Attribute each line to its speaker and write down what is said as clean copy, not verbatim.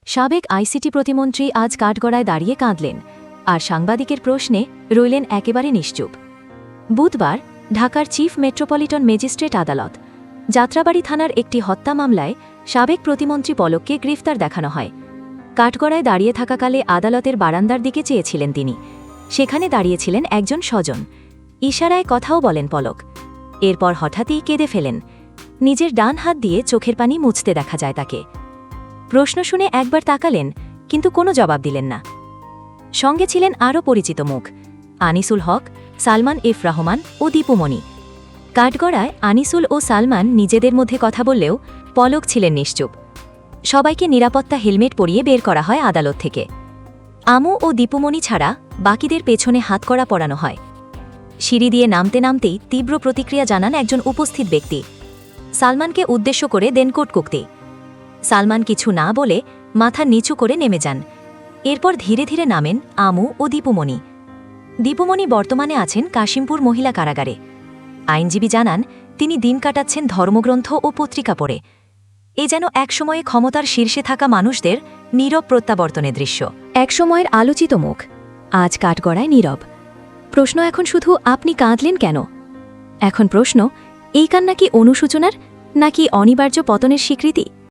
Speaker 1: সাবেক আইসিটি প্রতিমন্ত্রী আজ কাঠগড়ায় দাঁড়িয়ে কাঁদলেন আর সাংবাদিকের প্রশ্নে রইলেন একেবারে নিশ্চুপ। বুধবার ঢাকার চিফ মেট্রোপলিটন ম্যাজিস্ট্রেট আদালত যাত্রাবাড়ি থানার একটি হত্যা মামলায় সাবেক প্রতিমন্ত্রী পলককে গ্রেফতার দেখানো হয়। কাঠগড়ায় দাঁড়িয়ে থাকাকালে আদালতের বারান্দার দিকে চেয়েছিলেন তিনি। সেখানে দাঁড়িয়েছিলেন একজন স্বজন। ইশারায় কথাও বলেন পলক। এরপর হঠাৎই কেঁদে ফেলেন। নিজের ডান হাত দিয়ে চোখের পানি মুছতে দেখা যায় তাকে। প্রশ্ন শুনে একবার তাকালেন, কিন্তু কোনো জবাব দিলেন না। সঙ্গে ছিলেন আরও পরিচিত মুখ, আনিসুল হক, সালমান এফ রহমান ও দীপুমণি। কাঠগড়ায় আনিসুল ও সালমান নিজেদের মধ্যে কথা বললেও পলক ছিলেন নিশ্চুপ। সবাইকে নিরাপত্তা হেলমেট পরিয়ে বের করা হয় আদালত থেকে। আমু ও দীপুমণি ছাড়া বাকিদের পেছনে হাতকড়া পরানো হয়। সিঁড়ি দিয়ে নামতে নামতেই তীব্র প্রতিক্রিয়া জানান একজন উপস্থিত ব্যক্তি। সালমানকে উদ্দেশ্য করে দেন কটুক্তি। সালমান কিছু না বলে মাথা নিচু করে নেমে যান। এরপর ধীরে ধীরে নামেন আমু ও দীপুমণি। দীপুমণি বর্তমানে আছেন কাশিমপুর মহিলা কারাগারে। আইনজীবী জানান তিনি দিন কাটাচ্ছেন ধর্মগ্রন্থ ও পত্রিকা পড়ে। এ যেন একসময়ে ক্ষমতার শীর্ষে থাকা মানুষদের নীরব প্রত্যাবর্তনের দৃশ্য। একসময়ের আলোচিত মুখ আজ কাঠগড়ায় নীরব। প্রশ্ন এখন শুধু আপনি কাঁদলেন কেন? এখন প্রশ্ন, এই কান্না কি অনুশোচনার নাকি অনিবার্য পতনের স্বীকৃতি?